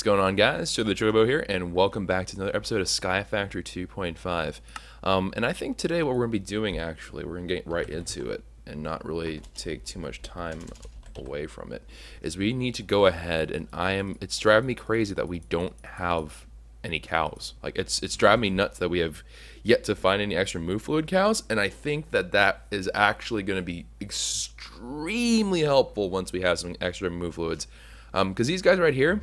going on, guys? So the Joybo here, and welcome back to another episode of Sky Factory 2.5. And I think today what we're going to be doing, actually, we're going to get right into it and not really take too much time away from it, is we need to go ahead and it's driving me crazy that we don't have any cows. Like, it's driving me nuts that we have yet to find any extra moo fluid cows, and I think that is actually going to be extremely helpful once we have some extra moo fluids. Because these guys right here,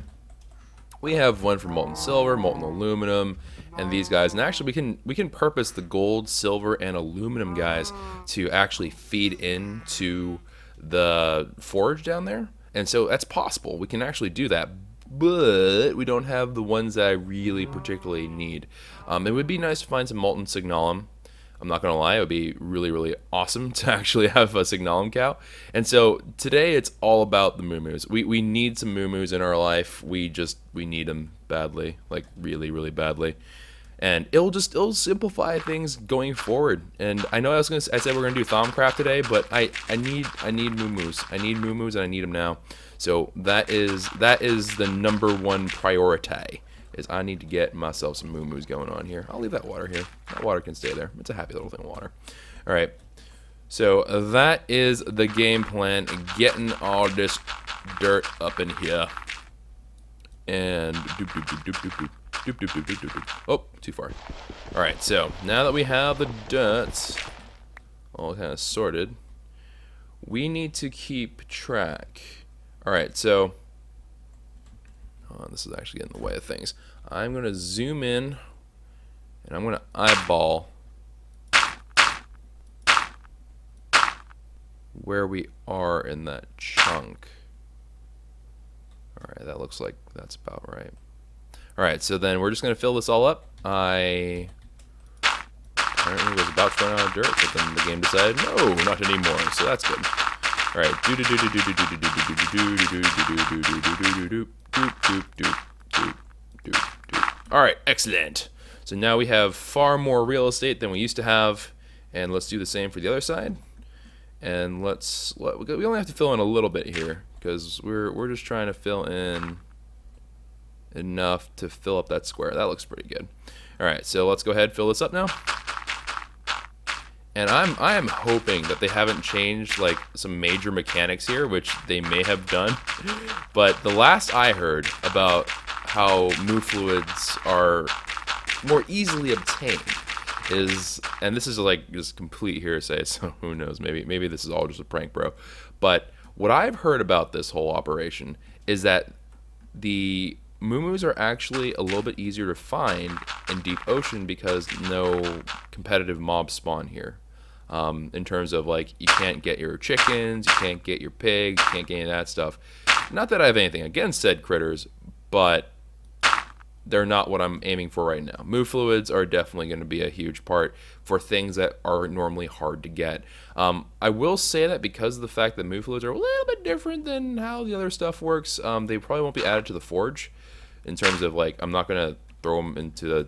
we have one for molten silver, molten aluminum, and these guys. And actually, we can purpose the gold, silver, and aluminum guys to actually feed into the forge down there. And so that's possible. We can actually do that, but we don't have the ones that I really particularly need. It would be nice to find some molten signalum. I'm not gonna lie, it would be really, really awesome to actually have a signalum cow. And so today it's all about the moo-moos. We need some moo-moos in our life. We need them badly, like really, really badly. And it'll simplify things going forward. And I know I said we're gonna do Thaumcraft today, but I need moo-moos. I need moo-moos, and I need them now. So that is the #1 priority. Is I need to get myself some moo-moos going on here. I'll leave that water here. That water can stay there. It's a happy little thing of water. All right. So that is the game plan. Getting all this dirt up in here. And doop doop doop doop doop doop doop doop doop doop doop. Oh, too far. All right. So now that we have the dirt all kind of sorted, we need to keep track. All right. So. This is actually getting in the way of things. I'm going to zoom in, and I'm going to eyeball where we are in that chunk. Alright, that looks like that's about right. Alright, so then we're just going to fill this all up. I apparently was about to run out of dirt, but then the game decided, no, not anymore, so that's good. Alright, Alright, excellent. So now we have far more real estate than we used to have, and let's do the same for the other side. And we only have to fill in a little bit here, because we're just trying to fill in enough to fill up that square. That looks pretty good. Alright, so let's go ahead and fill this up now. And I am hoping that they haven't changed like some major mechanics here, which they may have done. But the last I heard about how moo fluids are more easily obtained is, and this is like just complete hearsay, so who knows? Maybe this is all just a prank, bro. But what I've heard about this whole operation is that the moo-moos are actually a little bit easier to find in deep ocean because no competitive mobs spawn here. In terms of like, you can't get your chickens, you can't get your pigs, you can't get any of that stuff. Not that I have anything against said critters, but they're not what I'm aiming for right now. Moo fluids are definitely going to be a huge part for things that are normally hard to get. I will say that because of the fact that moo fluids are a little bit different than how the other stuff works, they probably won't be added to the forge. In terms of like, I'm not going to throw them into the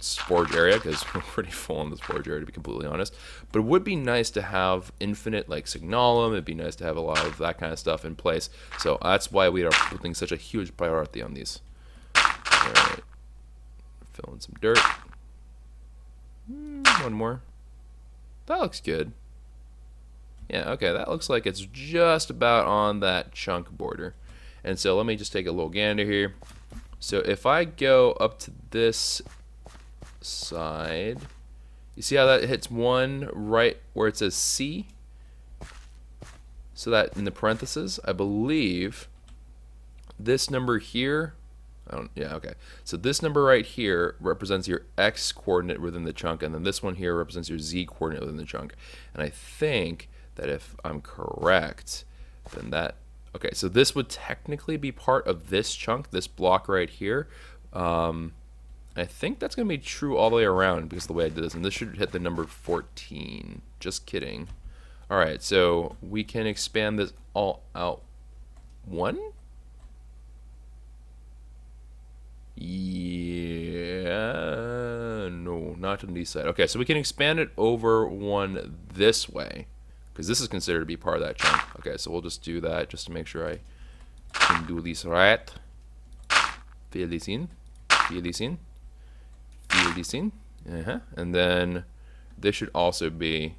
forge area because we're pretty full in this forge area, to be completely honest. But it would be nice to have infinite like signalum. It'd be nice to have a lot of that kind of stuff in place. So that's why we are putting such a huge priority on these. All right, fill in some dirt. One more. That looks good. Yeah, okay, that looks like it's just about on that chunk border. And so let me just take a little gander here. So if I go up to this side, you see how that hits one right where it says C? So that in the parentheses, I believe this number here, yeah, okay. So this number right here represents your X coordinate within the chunk, and then this one here represents your Z coordinate within the chunk. And I think that if I'm correct, then that, okay, so this would technically be part of this chunk, this block right here. I think that's going to be true all the way around because of the way I did this. And this should hit the number 14. Just kidding. All right, so we can expand this all out. One? Yeah, no, not on the east side. Okay, so we can expand it over one this way because this is considered to be part of that chunk. Okay, so we'll just do that just to make sure I can do this right. Fill this in. Fill this in. Fill this in. And then this should also be,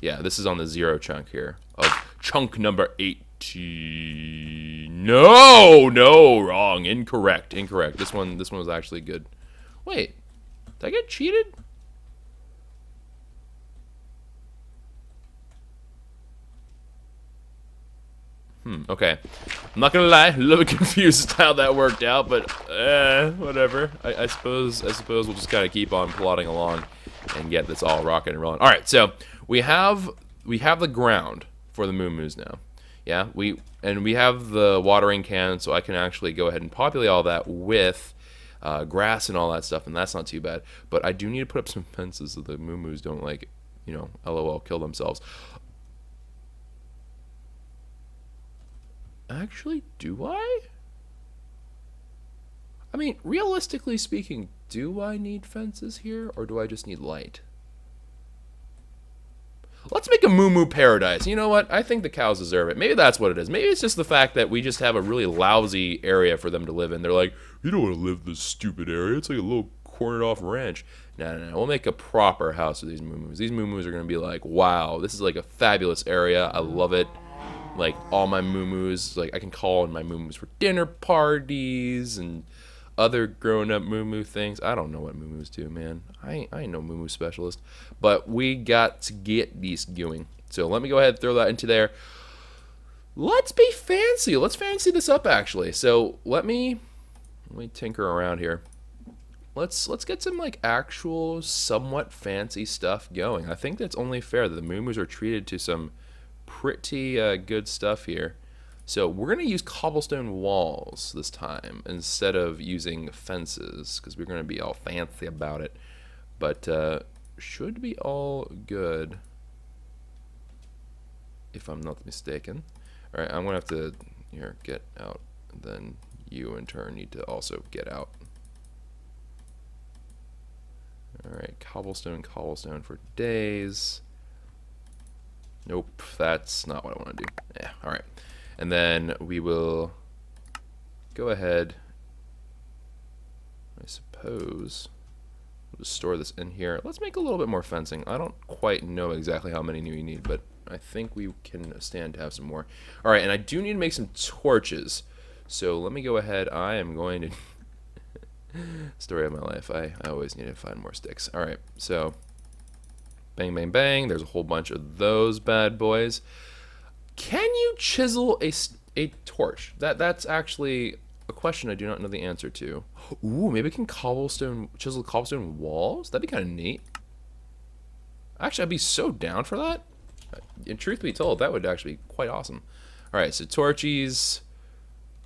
yeah, this is on the 0 chunk here of chunk number 18. No, wrong, incorrect. This one was actually good. Wait, did I get cheated? Okay. I'm not gonna lie, a little bit confused as to how that worked out, but whatever. I suppose we'll just kind of keep on plodding along and get this all rocking and rolling. All right, so we have the ground for the moos now. Yeah, we have the watering can, so I can actually go ahead and populate all that with grass and all that stuff, and that's not too bad. But I do need to put up some fences so the moos don't, like, you know, LOL, kill themselves. Actually, do I? I mean, realistically speaking, do I need fences here, or do I just need light? Let's make a moo paradise. You know what? I think the cows deserve it. Maybe that's what it is. Maybe it's just the fact that we just have a really lousy area for them to live in. They're like, you don't want to live in this stupid area. It's like a little cornered off ranch. No. We'll make a proper house for these moos. These moos are going to be like, wow, this is like a fabulous area. I love it. Like, all my moos, like, I can call in my moos for dinner parties and other grown-up moo things. I don't know what moos do, man. I ain't no moo specialist. But we got to get these going. So let me go ahead and throw that into there. Let's be fancy. Let's fancy this up, actually. So let me tinker around here. Let's get some, like, actual somewhat fancy stuff going. I think that's only fair that the moos are treated to some pretty good stuff here. So we're going to use cobblestone walls this time instead of using fences, because we're going to be all fancy about it. But should be all good, if I'm not mistaken. All right, I'm going to have to here get out, and then you in turn need to also get out. All right, cobblestone for days. Nope, that's not what I want to do. Yeah, all right. And then we will go ahead, I suppose, we'll just store this in here. Let's make a little bit more fencing. I don't quite know exactly how many we need, but I think we can stand to have some more. All right, and I do need to make some torches. So let me go ahead. I am going to... Story of my life. I always need to find more sticks. All right, so... Bang, bang, bang. There's a whole bunch of those bad boys. Can you chisel a torch? That's actually a question I do not know the answer to. Ooh, maybe we can chisel cobblestone walls? That'd be kind of neat. Actually, I'd be so down for that. In truth be told, that would actually be quite awesome. All right, so torches.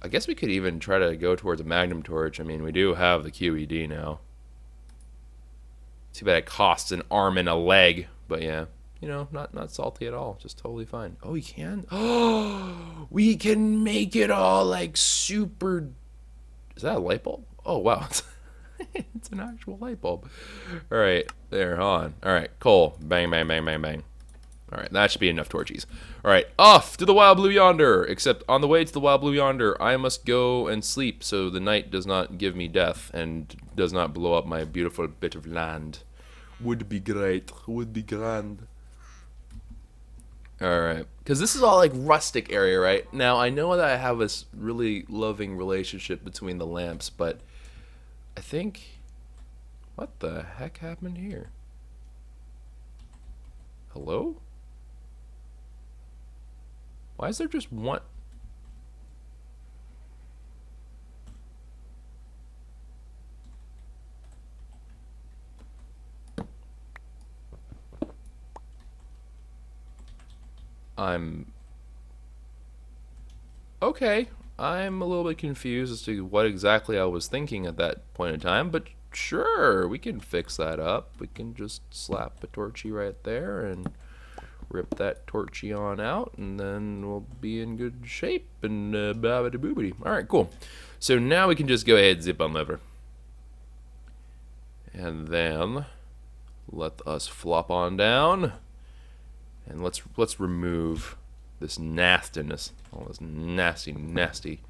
I guess we could even try to go towards a magnum torch. I mean, we do have the QED now. Too bad it costs an arm and a leg, but yeah, you know, not salty at all, just totally fine. Oh, we can? Oh, we can make it all like super. Is that a light bulb? Oh wow, it's an actual light bulb. All right, there, on. All right, coal, bang, bang, bang, bang, bang. All right, that should be enough torches. All right, off to the wild blue yonder. Except on the way to the wild blue yonder, I must go and sleep so the night does not give me death and does not blow up my beautiful bit of land. Would be great. Would be grand. All right, because this is all like rustic area, right? Now I know that I have this really loving relationship between the lamps, but I think, what the heck happened here? Hello? Why is there just one? Okay. I'm a little bit confused as to what exactly I was thinking at that point in time, but sure, we can fix that up. We can just slap a torchy right there and rip that torchy on out, and then we'll be in good shape and babbity boobity. All right, cool. So now we can just go ahead and zip on over. And then let us flop on down. And let's remove this nastiness, all this nasty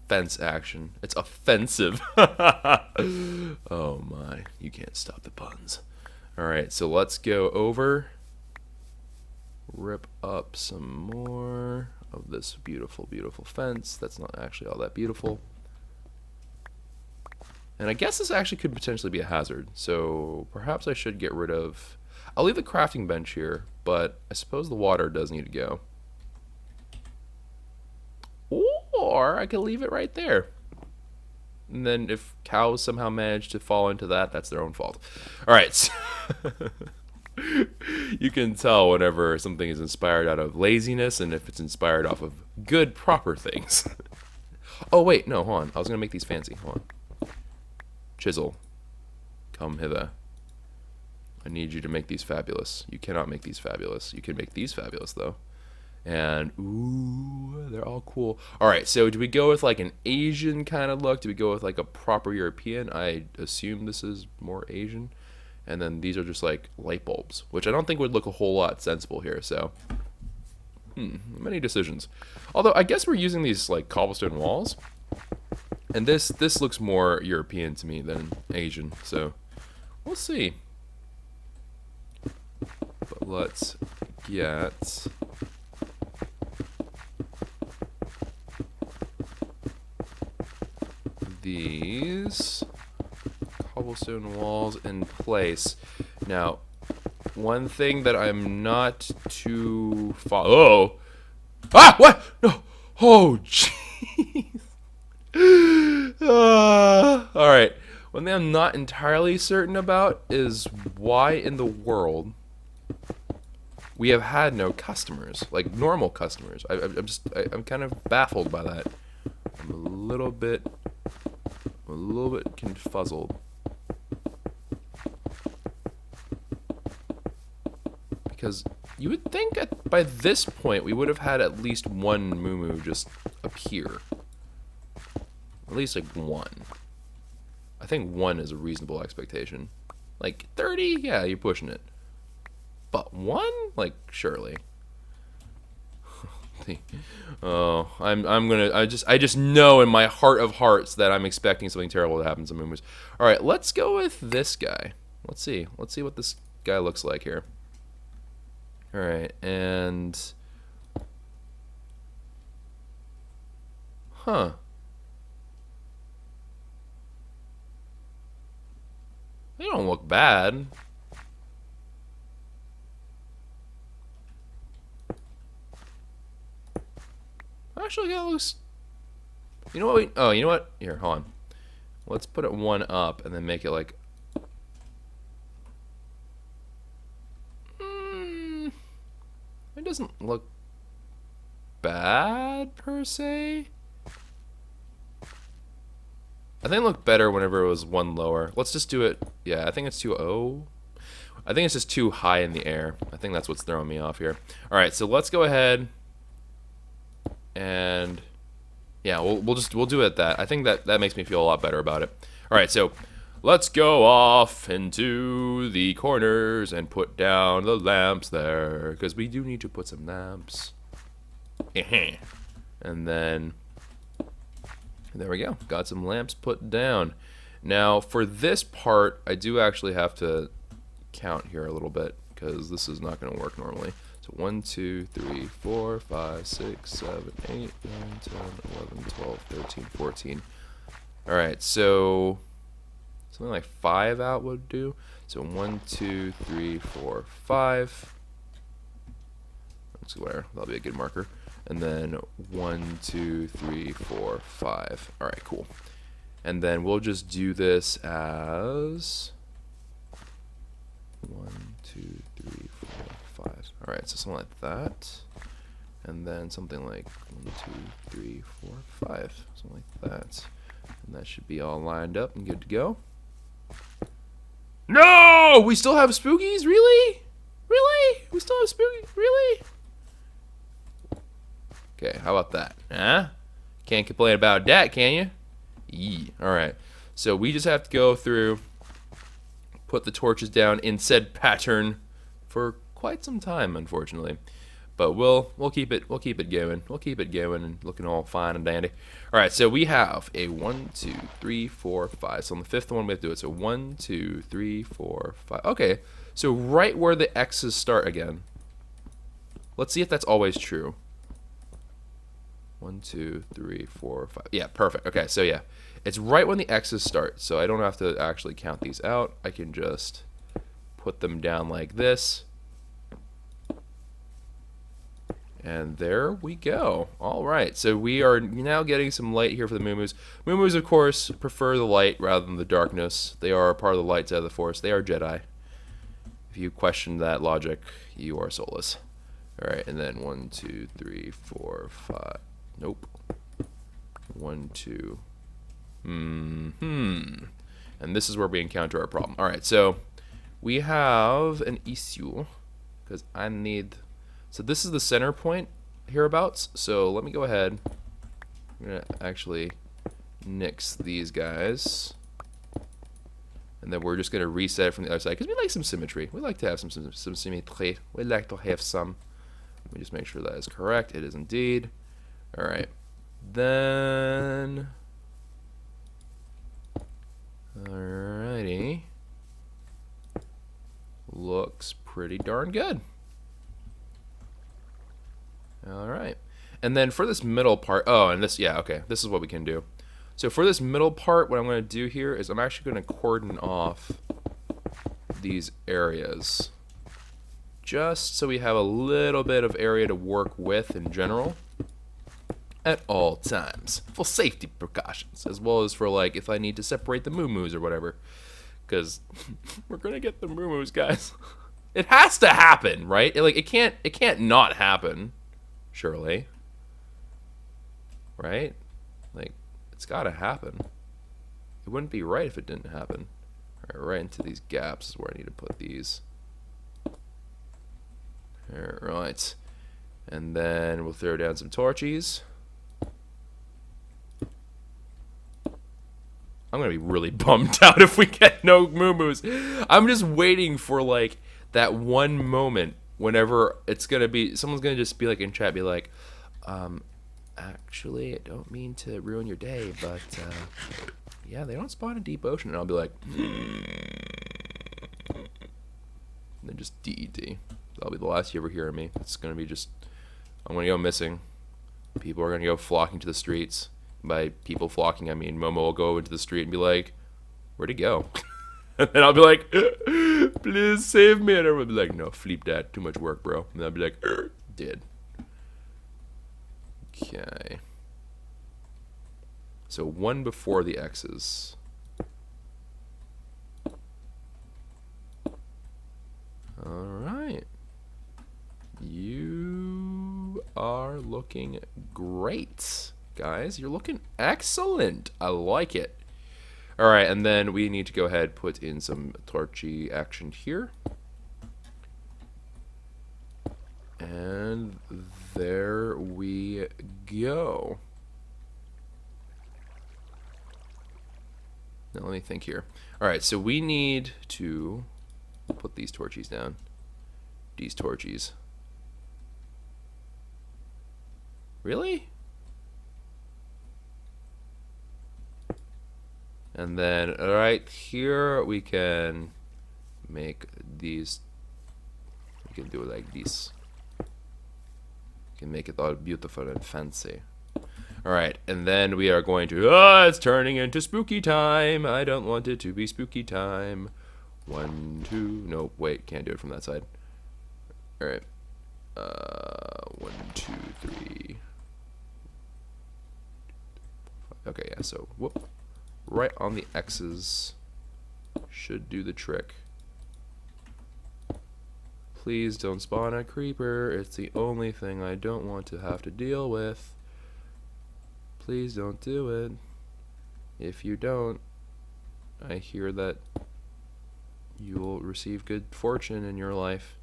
fence action. It's offensive. Oh my, you can't stop the puns. All right, so let's go over, rip up some more of this beautiful, beautiful fence. That's not actually all that beautiful. And I guess this actually could potentially be a hazard, so perhaps I should get rid of... I'll leave the crafting bench here, but I suppose the water does need to go. Or I could leave it right there. And then if cows somehow manage to fall into that, that's their own fault. Alright, so you can tell whenever something is inspired out of laziness and if it's inspired off of good, proper things. Oh wait, no, hold on. I was going to make these fancy. Hold on. Chisel, come hither. I need you to make these fabulous. You cannot make these fabulous. You can make these fabulous, though. And, ooh, they're all cool. Alright, so do we go with like an Asian kind of look? Do we go with like a proper European? I assume this is more Asian. And then these are just like light bulbs, which I don't think would look a whole lot sensible here, so. Many decisions. Although, I guess we're using these like cobblestone walls. And this looks more European to me than Asian, so we'll see. But let's get these cobblestone walls in place. Now, one thing that I'm not too oh! Ah! What? No! Oh, jeez! Alright. One thing I'm not entirely certain about is why in the world we have had no customers, like normal customers. I'm kind of baffled by that. I'm a little bit confuzzled. Because you would think by this point we would have had at least one moo just appear. At least like one. I think one is a reasonable expectation. Like 30, yeah, you're pushing it. But one, like surely. Oh, I just know in my heart of hearts that I'm expecting something terrible to happen to moo. All right, let's go with this guy. Let's see what this guy looks like here. All right, and huh. They don't look bad. Actually, that looks... You know what? Oh, you know what? Here, hold on. Let's put it one up and then make it like... It doesn't look bad, per se. I think it looked better whenever it was one lower. Let's just do it. Yeah, I think it's too low. I think it's just too high in the air. I think that's what's throwing me off here. All right, so let's go ahead and yeah, we'll do it at that. I think that makes me feel a lot better about it. All right, so let's go off into the corners and put down the lamps there because we do need to put some lamps. And then there we go. Got some lamps put down. Now, for this part, I do actually have to count here a little bit because this is not going to work normally. So 1, 2, 3, 4, 5, 6, 7, 8, 9, 10, 11, 12, 13, 14. All right, so something like 5 out would do. So 1, 2, 3, 4, 5. That's where that'll be a good marker. And then 1, 2, 3, 4, 5. All right, cool. And then we'll just do this as 1, 2, 3, 4, 5. All right, so something like that. And then something like 1, 2, 3, 4, 5. Something like that. And that should be all lined up and good to go. No! We still have spookies? Really? Really? We still have spookies? Really? Okay, how about that? Huh? Can't complain about that, can you? Yee. Alright, so we just have to go through, put the torches down in said pattern for quite some time, unfortunately. But we'll keep it going. We'll keep it going and looking all fine and dandy. All right, so we have a 1, 2, 3, 4, 5. So on the fifth one we have to do it. So 1, 2, 3, 4, 5. Okay, so right where the X's start again. Let's see if that's always true. 1, 2, 3, 4, 5. Yeah, perfect. Okay, so yeah, it's right when the X's start. So I don't have to actually count these out. I can just put them down like this. And there we go. All right, so we are now getting some light here for the moos. Moos, of course, prefer the light rather than the darkness. They are part of the light side of the Force. They are Jedi. If you question that logic, you are soulless. All right, and then 1, 2, 3, 4, 5. Nope. 1, 2. And this is where we encounter our problem. All right, so we have an issue because I need. So this is the center point hereabouts. So let me go ahead. I'm gonna actually nix these guys, and then we're just gonna reset it from the other side because we like some symmetry. We like to have some symmetry. We like to have some. Let me just make sure that is correct. It is indeed. All right. Then. Alrighty. Looks pretty darn good. Alright. And then for this middle part, oh, and this, yeah, okay, this is what we can do. So for this middle part, what I'm going to do here is I'm actually going to cordon off these areas. Just so we have a little bit of area to work with in general at all times. For safety precautions, as well as for, like, if I need to separate the moo-moos or whatever. Because we're going to get the moo-moos, guys. It has to happen, right? It can't not happen. Surely. Right? Like, it's gotta happen. It wouldn't be right if it didn't happen. Alright, right into these gaps is where I need to put these. Alright. And then we'll throw down some torches. I'm gonna be really bummed out if we get no moo-moos. I'm just waiting for, like, that one moment whenever it's gonna be, someone's gonna just be like in chat, be like, actually, I don't mean to ruin your day, but yeah, they don't spawn in deep ocean. And I'll be like, and then just DED. That'll be the last you ever hear of me. It's gonna be just, I'm gonna go missing. People are gonna go flocking to the streets. By people flocking, I mean Momo will go into the street and be like, where'd he go? And then I'll be like, please save me. And everyone will be like, no, fleep that. Too much work, bro. And I'll be like, did. Okay. So one before the X's. Alright. You are looking great, guys. You're looking excellent. I like it. Alright, and then we need to go ahead put in some torchy action here. And there we go. Now let me think here. Alright, so we need to put these torches down. These torches. Really? And then right here we can make these. We can do it like this. We can make it all beautiful and fancy. Alright, and then we are going to, it's turning into spooky time. I don't want it to be spooky time. 1, 2, no, wait, can't do it from that side. Alright. 1, 2, 3. Okay, yeah, so, whoop. Right on the X's should do the trick. Please don't spawn a creeper. It's the only thing I don't want to have to deal with. Please don't do it. If you don't, I hear that you will receive good fortune in your life.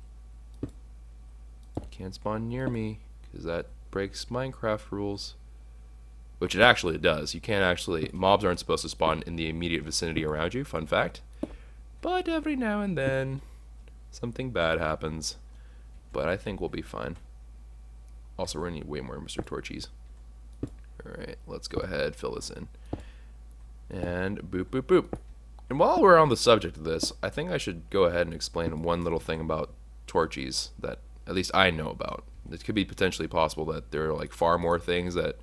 Can't spawn near me, because that breaks Minecraft rules. Which it actually does. You can't actually, mobs aren't supposed to spawn in the immediate vicinity around you, fun fact. But every now and then, something bad happens. But I think we'll be fine. Also, we're going to need way more Mr. Torchies. Alright, let's go ahead, fill this in. And boop, boop, boop. And while we're on the subject of this, I think I should go ahead and explain one little thing about Torchies that at least I know about. It could be potentially possible that there are like far more things that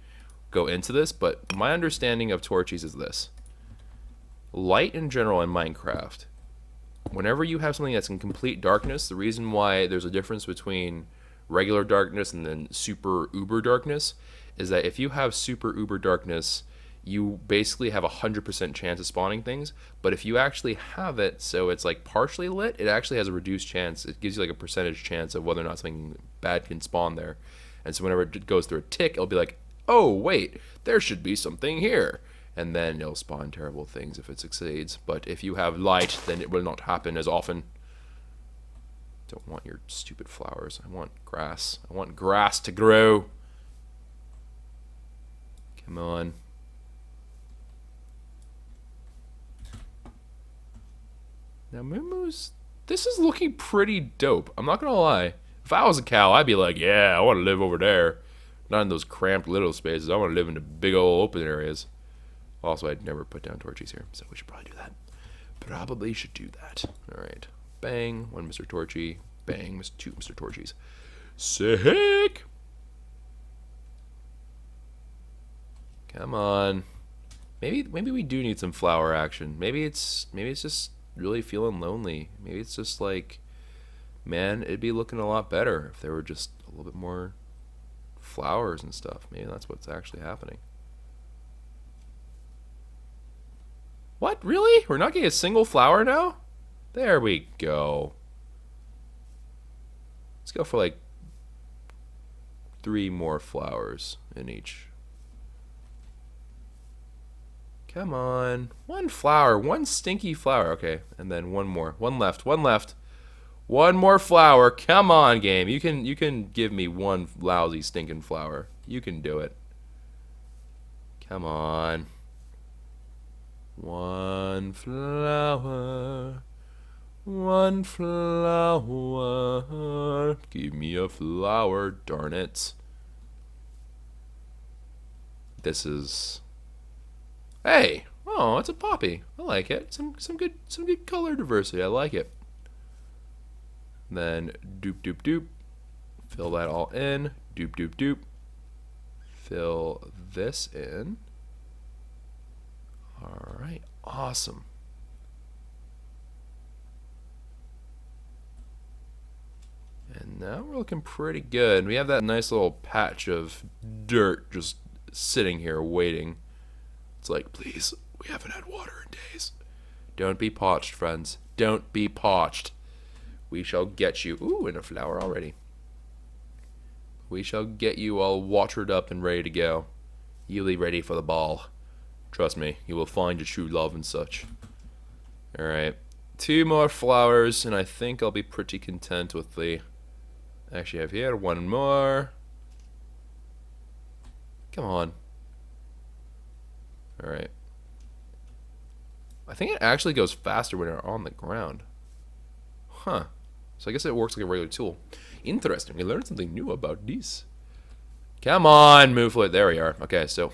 go into this, but my understanding of Torchies is this. Light in general in Minecraft, whenever you have something that's in complete darkness, the reason why there's a difference between regular darkness and then super uber darkness is that if you have super uber darkness, you basically have 100% chance of spawning things. But if you actually have it so it's like partially lit, it actually has a reduced chance. It gives you like a percentage chance of whether or not something bad can spawn there. And so whenever it goes through a tick, it'll be like, oh wait, there should be something here. And then it'll spawn terrible things if it succeeds. But if you have light, then it will not happen as often. Don't want your stupid flowers. I want grass. I want grass to grow. Come on. Now, Moos, this is looking pretty dope. I'm not going to lie. If I was a cow, I'd be like, yeah, I want to live over there. Not in those cramped little spaces. I want to live in the big old open areas. Also, I'd never put down torches here, so we should probably do that. Probably should do that. All right. Bang. One Mr. Torchy. Bang. Two Mr. Torchies. Sick! Come on. Maybe we do need some flower action. Maybe it's just really feeling lonely. Maybe it's just like, man, it'd be looking a lot better if there were just a little bit more flowers and stuff. Maybe that's what's actually happening. What? Really? We're not getting a single flower now? There we go. Let's go for like 3 more flowers in each. Come on. 1 flower. 1 stinky flower. Okay. And then 1 more. 1 left. 1 left. 1 more flower. Come on, game. You can give me 1 lousy stinking flower. You can do it. Come on. 1 flower. 1 flower. Give me a flower, darn it. This is... Hey! Oh, it's a poppy. I like it. Some good color diversity. I like it. Then doop doop doop. Fill that all in. Doop doop doop. Fill this in. Alright, awesome. And now we're looking pretty good. We have that nice little patch of dirt just sitting here waiting. It's like, please, we haven't had water in days. Don't be parched, friends. Don't be parched. We shall get you. Ooh, and a flower already. We shall get you all watered up and ready to go. You'll be ready for the ball. Trust me, you will find your true love and such. Alright. 2 more flowers, and I think I'll be pretty content with the... Actually, I have here 1 more. Come on. Alright. I think it actually goes faster when they're on the ground. Huh. So I guess it works like a regular tool. Interesting. We learned something new about this. Come on, Mooflet. There we are. Okay, so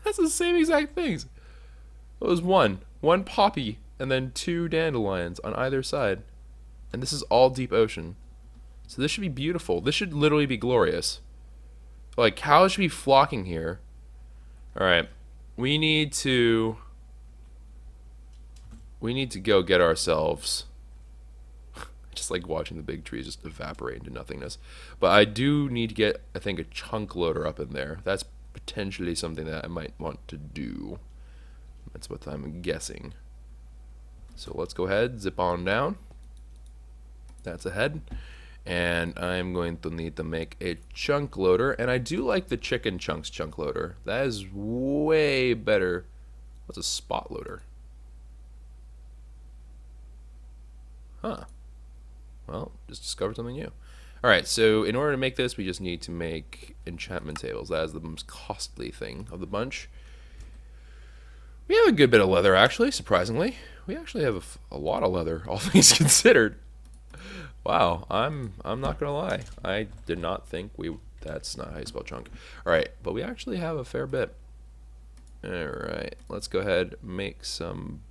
that's the same exact things. It was 1 poppy and then 2 dandelions on either side. And this is all deep ocean. So this should be beautiful. This should literally be glorious. Like, cows should be flocking here. Alright. We need to go get ourselves... just like watching the big trees just evaporate into nothingness. But I do need to get, I think, a chunk loader up in there. That's potentially something that I might want to do. That's what I'm guessing. So let's go ahead, zip on down. That's ahead. And I'm going to need to make a chunk loader. And I do like the chicken chunks chunk loader. That is way better. What's a spot loader? Huh. Well, just discovered something new. Alright, so in order to make this, we just need to make enchantment tables. That is the most costly thing of the bunch. We have a good bit of leather, actually, surprisingly. We actually have a lot of leather, all things considered. Wow, I'm not gonna lie. I did not think we That's not how you spell chunk. Alright, but we actually have a fair bit. Alright, let's go ahead and make some...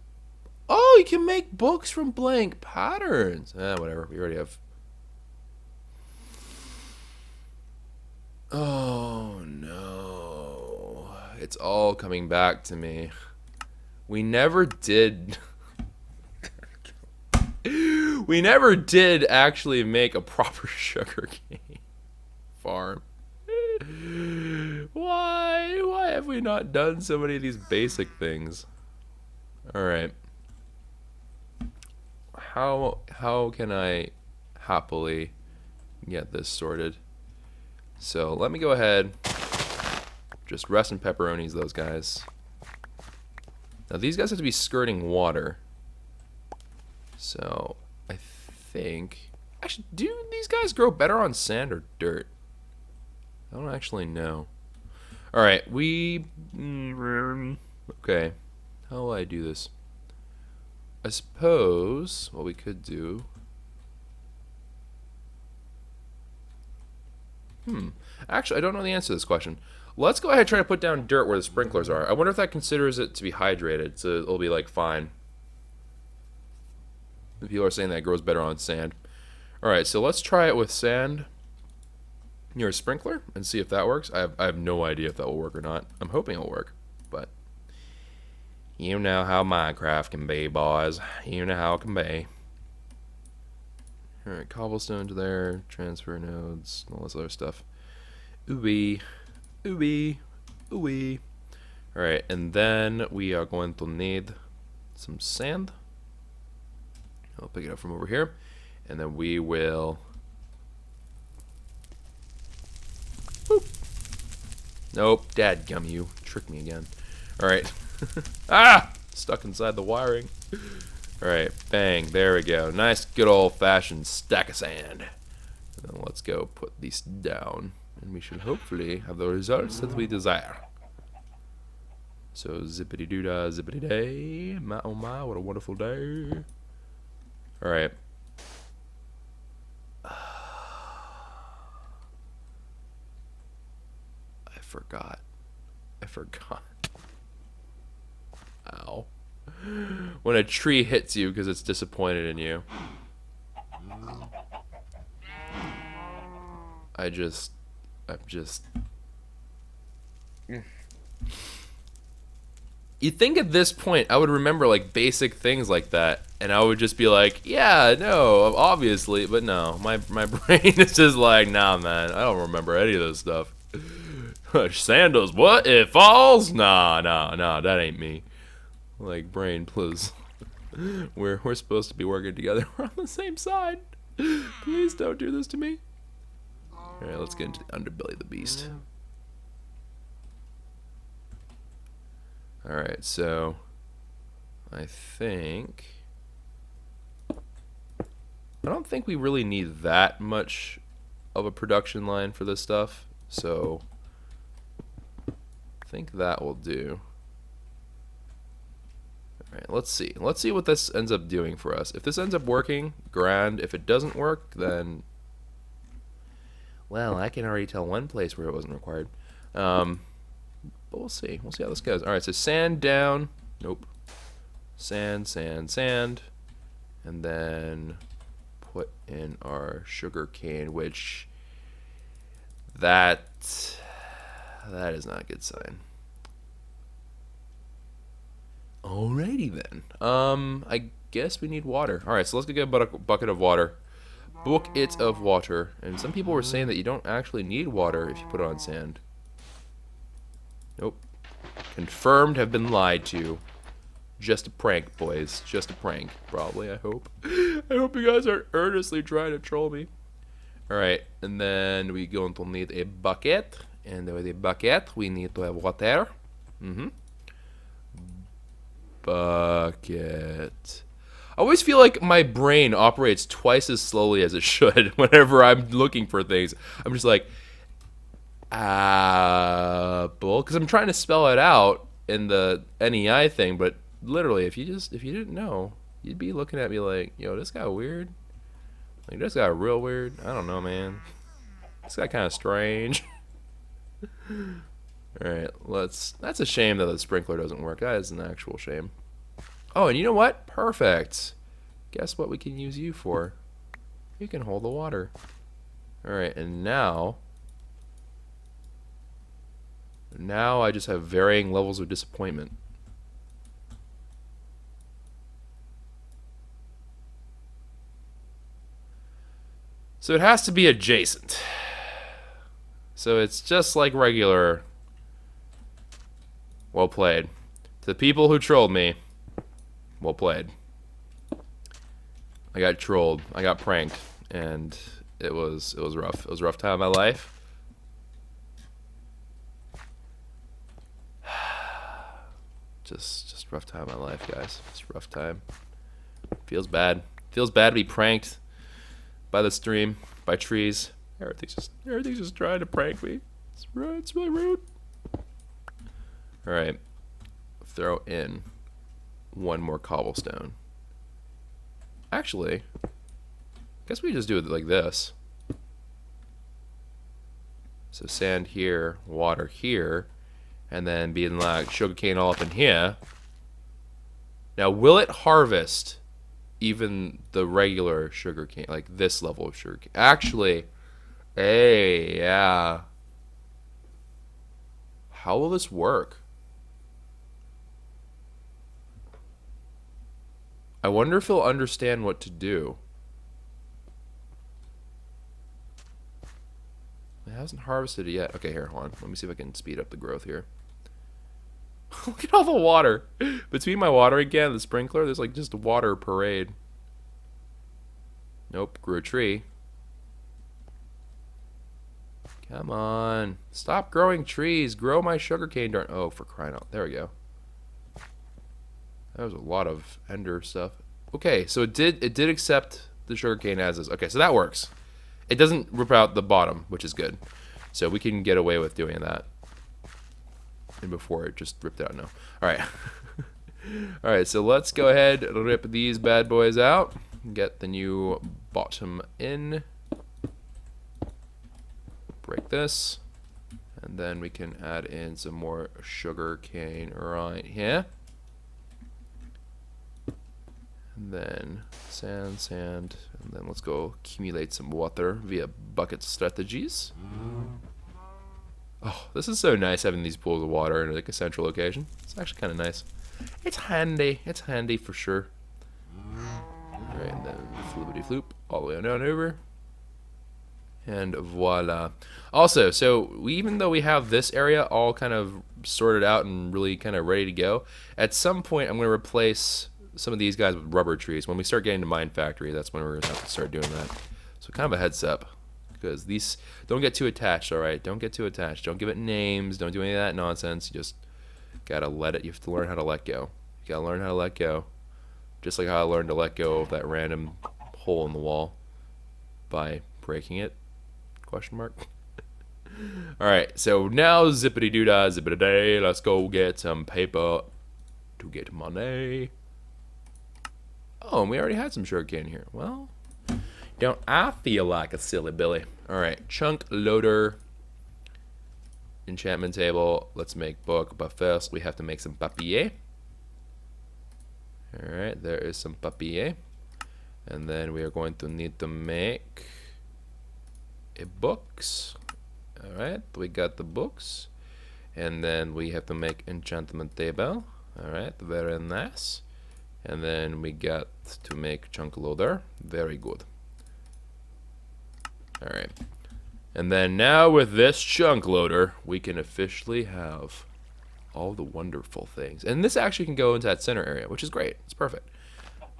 Oh, you can make books from blank patterns. Whatever, we already have... Oh no. It's all coming back to me. We never did... We never did actually make a proper sugarcane farm. Why have we not done so many of these basic things? Alright. How can I happily get this sorted? So let me go ahead. Just rest in pepperonis, those guys. Now these guys have to be skirting water. So I think... Actually, do these guys grow better on sand or dirt? I don't actually know. Alright, we... Okay. How will I do this? I suppose what we could do... Actually, I don't know the answer to this question. Let's go ahead and try to put down dirt where the sprinklers are. I wonder if that considers it to be hydrated, so it'll be like fine. The people are saying that it grows better on sand. Alright, so let's try it with sand near a sprinkler and see if that works. I have no idea if that will work or not. I'm hoping it'll work, but you know how Minecraft can be, boys. You know how it can be. Alright, cobblestone to there, transfer nodes, all this other stuff. Ooh-wee, ooh-wee, ooh-wee. Alright, and then we are going to need some sand. I'll pick it up from over here. And then we will... Boop. Nope, dadgum, you tricked me again. Alright. Ah! Stuck inside the wiring. Alright, bang, there we go. Nice, good old-fashioned stack of sand. And then let's go put these down. And we should hopefully have the results that we desire. So, zippity-doo-dah, zippity-day. My, oh my, what a wonderful day. Alright. I forgot. Ow. When a tree hits you because it's disappointed in you. I'm just... You'd think at this point I would remember like basic things like that, and I would just be like, yeah, no, obviously, but no, my brain is just like, nah, man, I don't remember any of this stuff. Sandals, what? It falls? Nah, that ain't me. Like, brain, please. We're supposed to be working together. We're on the same side. Please don't do this to me. Alright, let's get into the underbelly of the beast. Alright, so I don't think we really need that much of a production line for this stuff, so I think that will do. Alright, let's see. Let's see what this ends up doing for us. If this ends up working, grand. If it doesn't work, then... Well, I can already tell one place where it wasn't required. But we'll see. We'll see how this goes. Alright, so sand down. Nope. Sand, sand, sand. And then put in our sugar cane, which... That is not a good sign. Alrighty then. I guess we need water. Alright, so let's go get a bucket of water. Book it of water. And some people were saying that you don't actually need water if you put it on sand. Nope. Confirmed, have been lied to. Just a prank, boys. Just a prank, probably, I hope. I hope you guys are earnestly trying to troll me. Alright, and then we're going to need a bucket. And with a bucket, we need to have water. Bucket. I always feel like my brain operates twice as slowly as it should whenever I'm looking for things. I'm just like, apple, because I'm trying to spell it out in the NEI thing, but literally, if you didn't know, you'd be looking at me like, yo, this guy weird. Like, this guy real weird. I don't know, man. This got kind of strange. Alright, that's a shame that the sprinkler doesn't work. That is an actual shame. Oh, and you know what? Perfect. Guess what we can use you for? You can hold the water. Alright, and now I just have varying levels of disappointment. So it has to be adjacent. So it's just like regular. Well played. To the people who trolled me, well played. I got trolled. I got pranked, and it was rough. It was a rough time of my life. Just rough time of my life, guys. Just rough time. Feels bad. Feels bad to be pranked by the stream, by trees. Everything's just trying to prank me. It's really rude. All right, throw in one more cobblestone. Actually, I guess we just do it like this. So sand here, water here, and then being like sugarcane all up in here. Now, will it harvest even the regular sugarcane, like this level of sugarcane? Actually, hey, yeah. How will this work? I wonder if he'll understand what to do. It hasn't harvested it yet. Okay, here, hold on. Let me see if I can speed up the growth here. Look at all the water. Between my watering can and the sprinkler, there's like just a water parade. Nope, grew a tree. Come on. Stop growing trees. Grow my sugarcane darn. Oh, for crying out. There we go. That was a lot of ender stuff. Okay, so it did accept the sugarcane as is. Okay, so that works. It doesn't rip out the bottom, which is good. So we can get away with doing that. And before it just ripped out. No. Alright. Alright, so let's go ahead and rip these bad boys out. Get the new bottom in. Break this. And then we can add in some more sugar cane right here. And then sand, and then let's go accumulate some water via bucket strategies. Oh, this is so nice having these pools of water in like a central location. It's actually kind of nice. It's handy. It's handy for sure. Alright, and then floopity floop all the way on down over. And voila. Also, so even though we have this area all kind of sorted out and really kind of ready to go, at some point I'm going to replace some of these guys with rubber trees. When we start getting to Mine Factory, that's when we're going to have to start doing that. So kind of a heads up. Because these, don't get too attached, alright? Don't get too attached. Don't give it names. Don't do any of that nonsense. You just gotta let it, you have to learn how to let go. You gotta learn how to let go. Just like how I learned to let go of that random hole in the wall by breaking it. Question mark. Alright, so now zippity doo dah, zippity day. Let's go get some paper to get money. Oh, and we already had some sugarcane here. Well, don't I feel like a silly Billy? Alright, chunk loader. Enchantment table. Let's make book, but first we have to make some papier. Alright, there is some papier. And then we are going to need to make a books. Alright, we got the books. And then we have to make enchantment table. Alright, very nice. And then we got to make chunk loader. Very good. Alright. And then now with this chunk loader, we can officially have all the wonderful things. And this actually can go into that center area, which is great. It's perfect.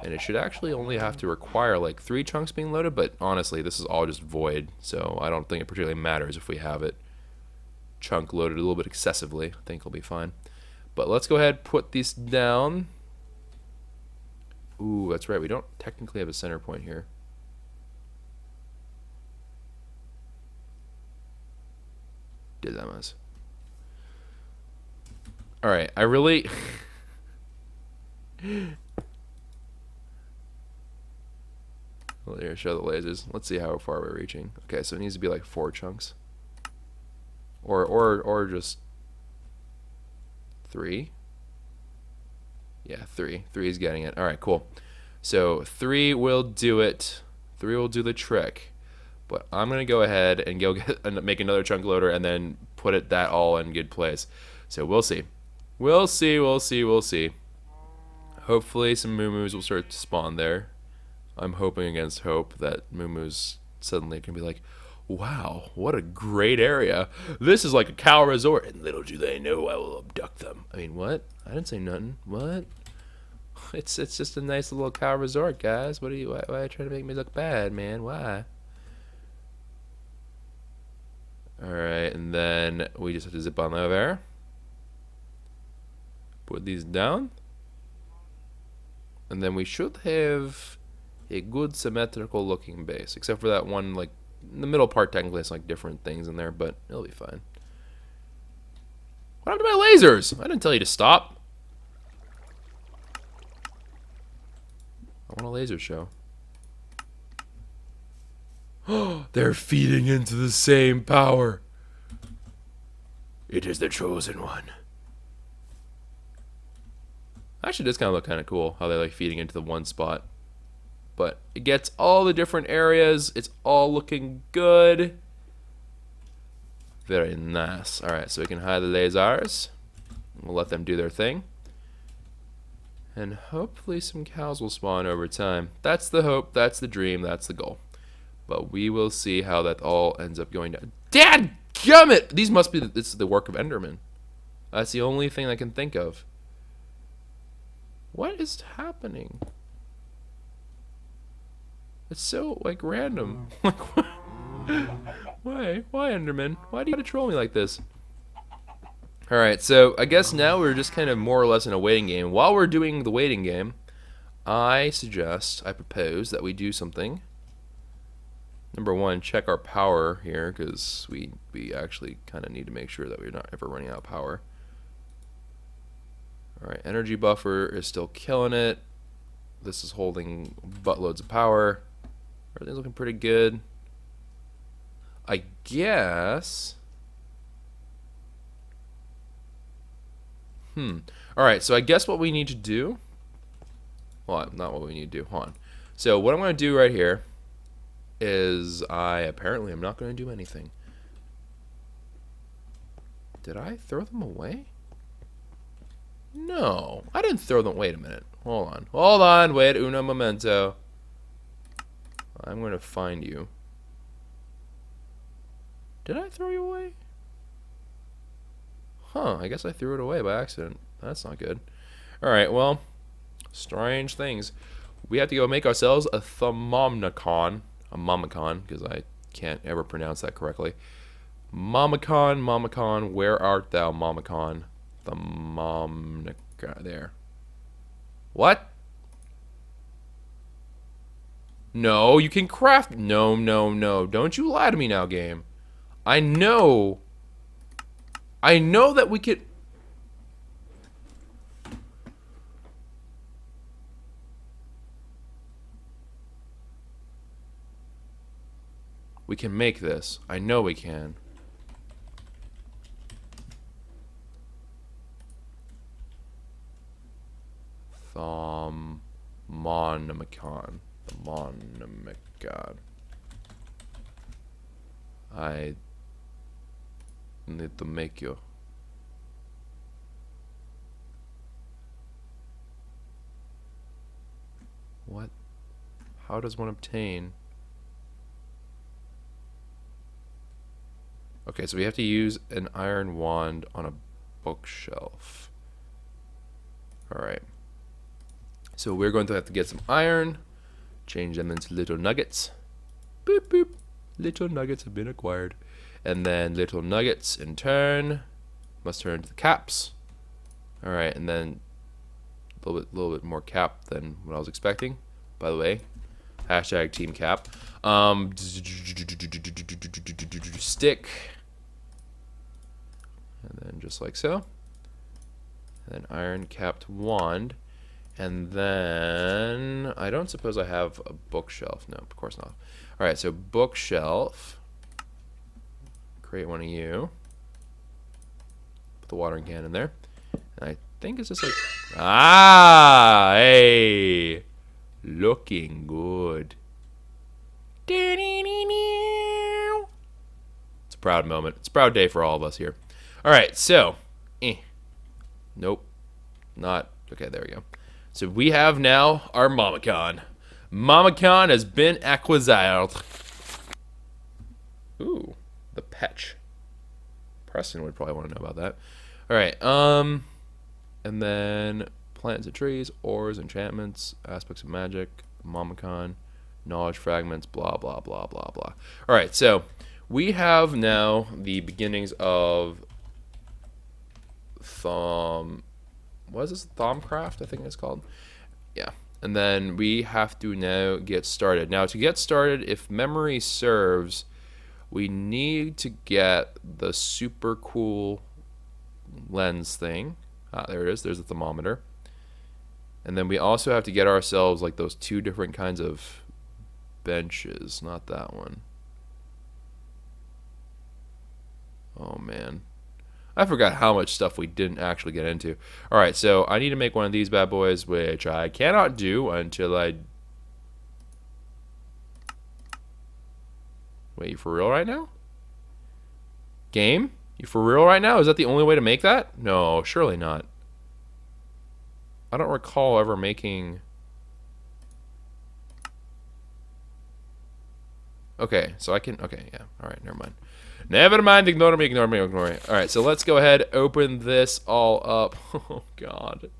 And it should actually only have to require like 3 chunks being loaded, but honestly, this is all just void, so I don't think it particularly matters if we have it chunk loaded a little bit excessively. I think it'll be fine. But let's go ahead, put these down. Ooh, that's right. We don't technically have a center point here. Dilemmas. Alright, I really... Here, show the lasers. Let's see how far we're reaching. Okay, so it needs to be like 4 chunks. Or just 3. Yeah, 3. 3 is getting it. Alright, cool. So 3 will do it. 3 will do the trick. But I'm going to go ahead and go make another chunk loader and then put that all in good place. So we'll see. We'll see, we'll see, we'll see. Hopefully some moos will start to spawn there. I'm hoping against hope that moos suddenly can be like, wow, what a great area. This is like a cow resort. And little do they know I will abduct them. I mean, what? I didn't say nothing. What? It's just a nice little cow resort, guys. Why are you trying to make me look bad, man? Why? Alright, and then we just have to zip on over. Put these down. And then we should have a good symmetrical looking base. Except for that one, like, in the middle part technically has like different things in there, but it'll be fine. What happened to my lasers? I didn't tell you to stop. I want a laser show. Oh, they're feeding into the same power. It is the chosen one. Actually, this kind of look kind of cool, how they're like feeding into the one spot. But it gets all the different areas. It's all looking good. Very nice. Alright, so we can hide the lasers. We'll let them do their thing. And hopefully some cows will spawn over time. That's the hope, that's the dream, that's the goal. But we will see how that all ends up going down. Dadgummit! These must be this is the work of Enderman. That's the only thing I can think of. What is happening? It's so like random. Like why? Why Enderman? Why do you gotta troll me like this? Alright, so I guess now we're just kind of more or less in a waiting game. While we're doing the waiting game, I propose that we do something. Number 1, check our power here, because we actually kind of need to make sure that we're not ever running out of power. Alright, energy buffer is still killing it. This is holding buttloads of power. Everything's looking pretty good. I guess. Alright, so I guess what we need to do. Well, not what we need to do. Hold on. So what I'm going to do right here is I apparently am not going to do anything. Did I throw them away? No, I didn't throw them. Wait a minute. Hold on. Hold on. Wait. Uno momento. I'm going to find you. Did I throw you away? Huh, I guess I threw it away by accident. That's not good. Alright, well, strange things. We have to go make ourselves a Thaumcraft. A Mamacon, because I can't ever pronounce that correctly. Mamacon, where art thou, Mamacon? Thaumcraft, there. What? No, you can craft. No, no, no. Don't you lie to me now, game. I know that we could. We can make this. I know we can. Thaumcraft. I need to make you. What? How does one obtain? Okay, so we have to use an iron wand on a bookshelf. Alright. So we're going to have to get some iron, change them into little nuggets. Boop, boop. Little nuggets have been acquired. And then little nuggets in turn must turn into the caps. Alright, and then a little bit more cap than what I was expecting, by the way. Hashtag team cap. Stick. And then just like so. And then iron capped wand. And then I don't suppose I have a bookshelf. No, of course not. All right, so bookshelf. Create one of you. Put the watering can in there. And I think it's just like, ah, hey, looking good. It's a proud moment. It's a proud day for all of us here. All right, so, nope, not okay. There we go. So we have now our Mamacon. Mamacon has been acquired. Ooh, the Petch. Preston would probably want to know about that. All right, and then plants and trees, ores, enchantments, aspects of magic, Mamacon, knowledge fragments, blah blah blah blah blah. All right, so we have now the beginnings of what is this? Thaumcraft, I think it's called. Yeah. And then we have to now get started. Now, to get started, if memory serves, we need to get the super cool lens thing. Ah, there it is. There's the thermometer. And then we also have to get ourselves like those two different kinds of benches. Not that one. Oh, man. I forgot how much stuff we didn't actually get into. All right, so I need to make one of these bad boys, which I cannot do until I... Wait, you for real right now? Game? You for real right now? Is that the only way to make that? No, surely not. I don't recall ever making... Okay, so I can... Okay, yeah. All right, never mind. Never mind, ignore me, ignore me, ignore me. Alright, so let's go ahead, open this all up. Oh, God.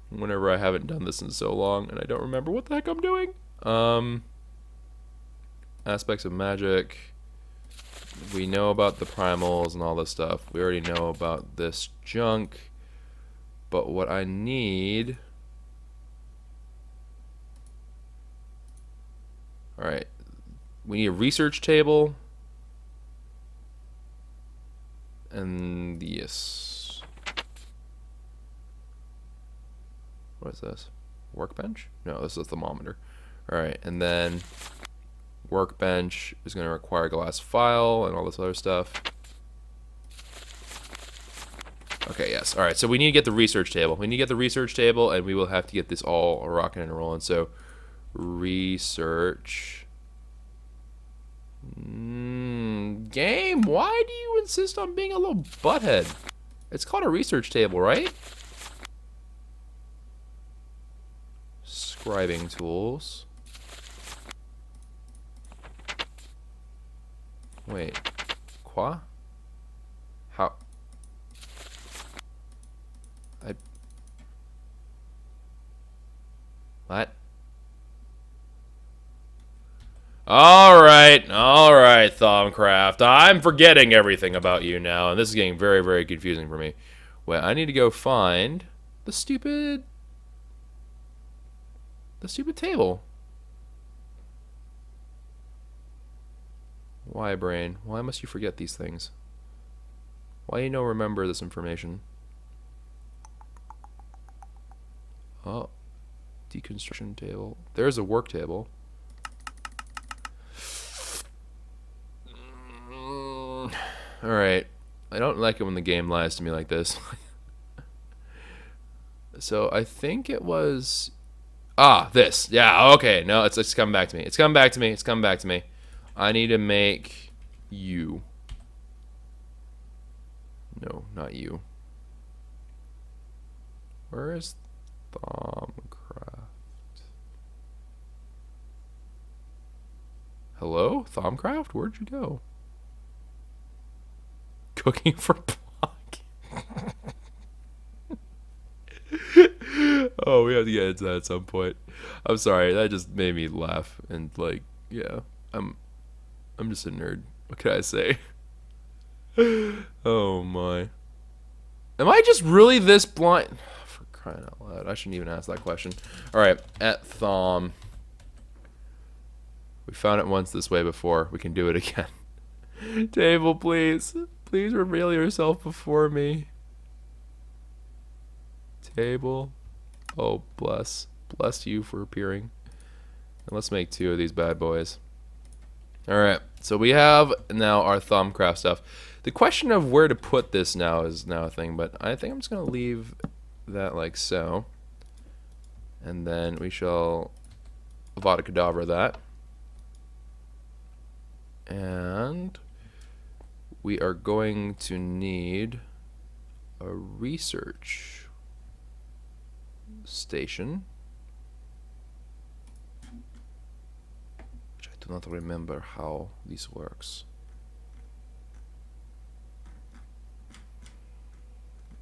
Whenever I haven't done this in so long, and I don't remember what the heck I'm doing. Aspects of magic. We know about the primals and all this stuff. We already know about this junk. But what I need... Alright. We need a research table. And yes. What is this? Workbench? No, this is a thermometer. Alright, and then workbench is going to require a glass file and all this other stuff. Okay, yes. Alright, so we need to get the research table. We need to get the research table, and we will have to get this all rocking and rolling. So, research... Game, why do you insist on being a little butthead? It's called a research table, right? Scribing tools. Wait. Qua? How? What? Alright, Thaumcraft. I'm forgetting everything about you now, and this is getting very, very confusing for me. Wait, I need to go find the stupid table. Why, brain? Why must you forget these things? Why you don't remember this information? Oh, deconstruction table. There's a work table. Alright. I don't like it when the game lies to me like this. So I think it was... Ah, this. Yeah, okay. No, it's coming back to me. It's coming back to me. It's coming back to me. I need to make you. No, not you. Where is Thaumcraft? Hello? Thaumcraft? Where'd you go? Cooking for Block. Oh, we have to get into that at some point. I'm sorry, that just made me laugh and like, yeah, I'm just a nerd. What can I say? Oh my. Am I just really this blind? For crying out loud, I shouldn't even ask that question. All right, at Thaum. We found it once this way before. We can do it again. Table, please. Please reveal yourself before me. Table. Oh, bless you for appearing. And let's make 2 of these bad boys. All right, so we have now our Thaumcraft stuff. The question of where to put this now is now a thing, but I think I'm just gonna leave that like so, and then we shall Avada Kedavra that, and we are going to need a research station. I do not remember how this works.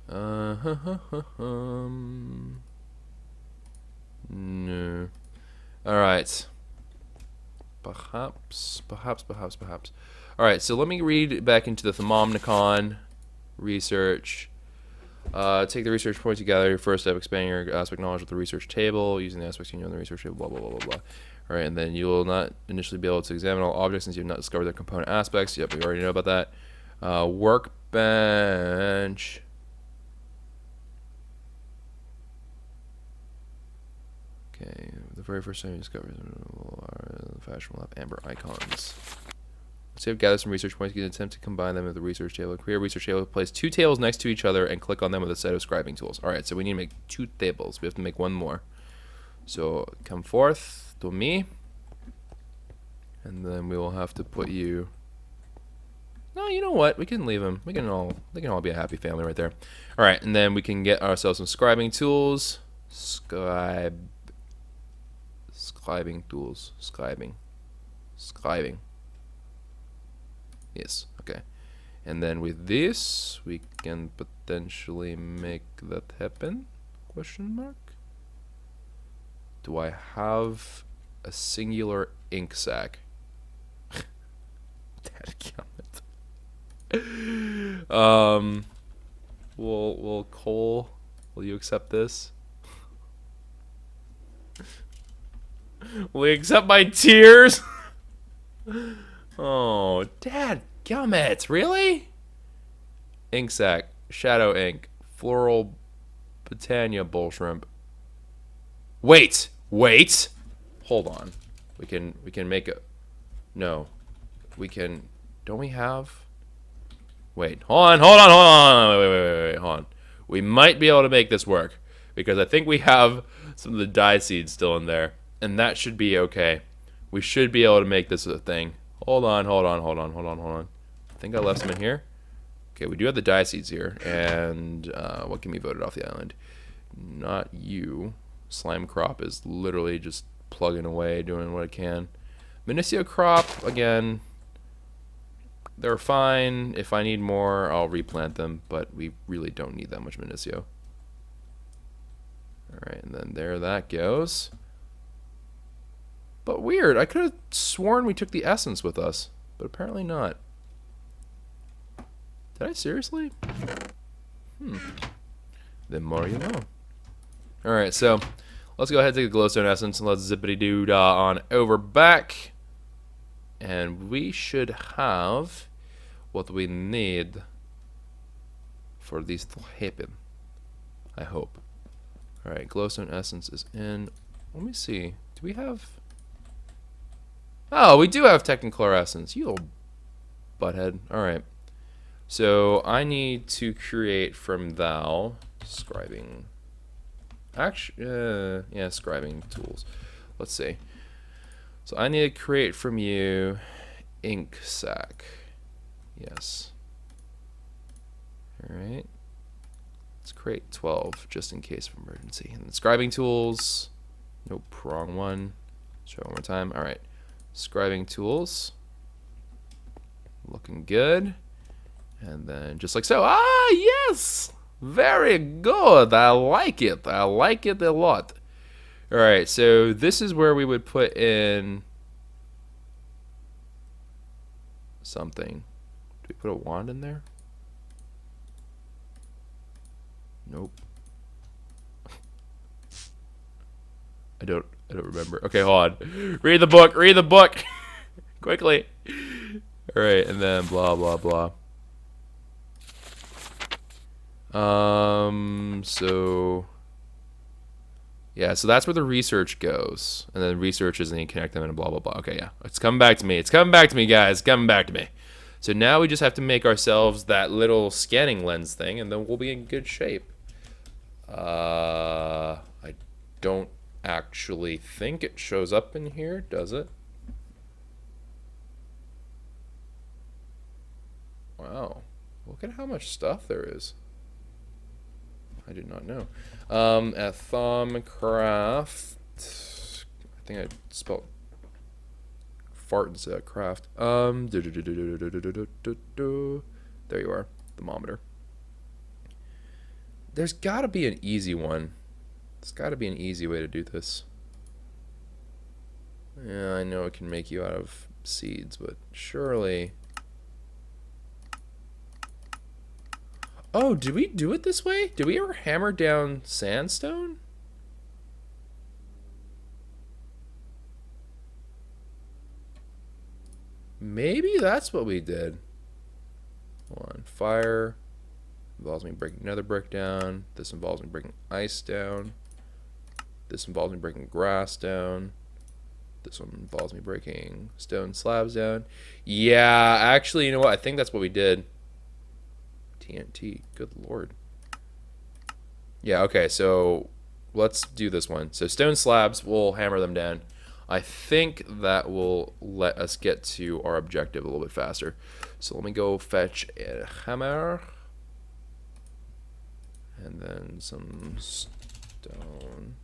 No. Alright. Perhaps. Alright, so let me read back into the Thaumcraft research. Take the research point together. Your first step, expanding your aspect knowledge with the research table, using the aspects you know in the research table, blah, blah, blah, blah, blah. Alright, and then you will not initially be able to examine all objects since you have not discovered their component aspects. Yep, we already know about that. Workbench. Okay, the very first time you discovered the fashionable amber icons. Once you have gathered some research points, you can attempt to combine them with the research table. Create a research table, place 2 tables next to each other, and click on them with a set of scribing tools. Alright, so we need to make 2 tables. We have to make 1 more. So come forth to me, and then we will have to put you. No, you know what? We can leave them. They can all be a happy family right there. Alright, and then we can get ourselves some scribing tools. Scribing tools. Scribing. Yes, okay. And then with this, we can potentially make that happen? Question mark? Do I have a singular ink sac? Dadgummit. Will Cole, will you accept this? Will you accept my tears? Oh, dadgummit, really? Ink sac, shadow ink, floral Britannia bull shrimp. Wait. Hold on. We can make a. No, we can. Don't we have? Wait. Hold on. Wait. Hold on. We might be able to make this work because I think we have some of the dye seeds still in there, and that should be okay. We should be able to make this a thing. Hold on. I think I left some in here. Okay, we do have the dye seeds here, and what can be voted off the island? Not you. Slime crop is literally just plugging away, doing what it can. Minicio crop, again, they're fine. If I need more, I'll replant them, but we really don't need that much Minicio. Alright, and then there that goes. But weird, I could have sworn we took the essence with us, but apparently not. Did I seriously? The more you know. Alright, so let's go ahead and take the glowstone essence and let's zippity-doo-dah on over back. And we should have what we need for these to happen. I hope. Alright, glowstone essence is in. Let me see. Do we have... Oh, we do have Technicolor essence. You little butthead. Alright. So I need to create from thou scribing. Actually, yeah, scribing tools. Let's see. So I need to create from you ink sac. Yes. All right. Let's create 12 just in case of emergency. And then scribing tools. Nope, wrong one. Let's try one more time. All right. Scribing tools. Looking good. And then just like so. Ah, yes! Very good. I like it. I like it a lot. All right, so this is where we would put in something. Do we put a wand in there? Nope. I don't remember. Okay, hold on. Read the book. Read the book. Quickly. All right, and then blah blah blah. So Yeah, so that's where the research goes. And then research is, and you connect them and blah, blah, blah. Okay, yeah. It's coming back to me. It's coming back to me, guys. It's coming back to me. So now we just have to make ourselves that little scanning lens thing, and then we'll be in good shape. I don't actually think it shows up in here, does it? Wow. Look at how much stuff there is. I did not know. At Thaumcraft, I think I spelled fart instead of craft. There you are, thermometer. There's got to be an easy one. There's got to be an easy way to do this. Yeah, I know it can make you out of seeds, but surely. Oh, did we do it this way? Did we ever hammer down sandstone? Maybe that's what we did. Hold on. Fire involves me breaking another brick down. This involves me breaking ice down. This involves me breaking grass down. This one involves me breaking stone slabs down. Yeah, actually, you know what? I think that's what we did. TNT. Good lord. Yeah, okay, so let's do this one. So stone slabs, we'll hammer them down. I think that will let us get to our objective a little bit faster. So let me go fetch a hammer. And then some stone.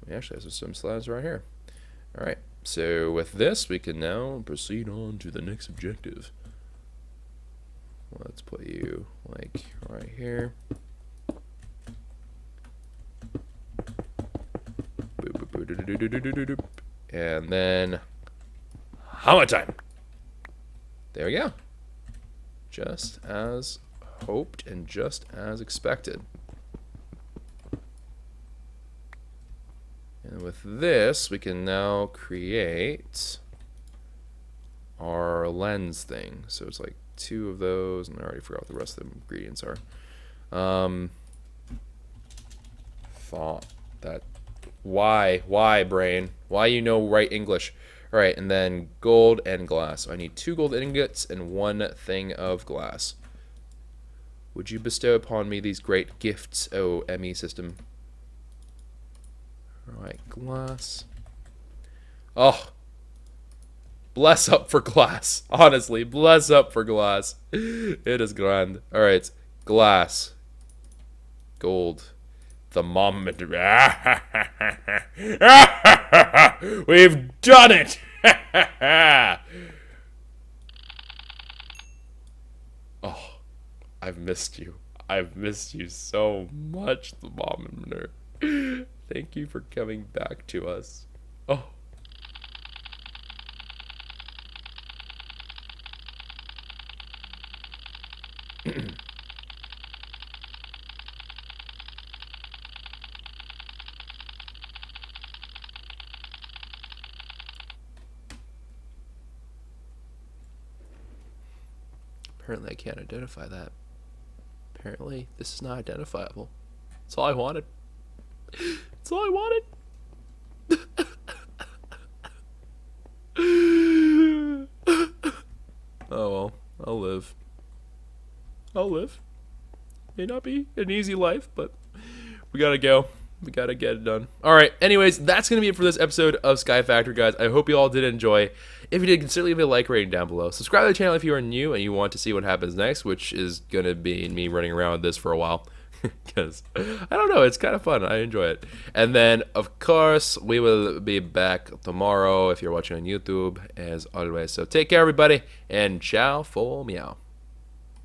We actually have some stone slabs right here. Alright, so with this, we can now proceed on to the next objective. Let's put you, like, right here. And then hammer time. There we go. Just as hoped and just as expected. And with this, we can now create our lens thing. So it's like 2 of those, and I already forgot what the rest of the ingredients are. Thought that. Why, brain? Why you know right English? All right, and then gold and glass. So I need 2 gold ingots and 1 thing of glass. Would you bestow upon me these great gifts, O ME system? All right, glass. Oh, bless up for glass. Honestly, bless up for glass. It is grand. All right, glass, gold. Thermometer. We've done it! Oh, I've missed you. I've missed you so much, thermometer. Thank you for coming back to us. Oh. Apparently I can't identify that. Apparently this is not identifiable. That's all I wanted. That's all I wanted. Oh well, I'll live. I'll live. May not be an easy life, but we gotta go. We gotta get it done. Alright, anyways, that's gonna be it for this episode of Sky Factory, guys. I hope you all did enjoy. If you did, consider leaving a like rating down below. Subscribe to the channel if you are new and you want to see what happens next, which is gonna be me running around with this for a while. Because, I don't know, it's kind of fun. I enjoy it. And then, of course, we will be back tomorrow if you're watching on YouTube, as always. So take care, everybody, and ciao for meow.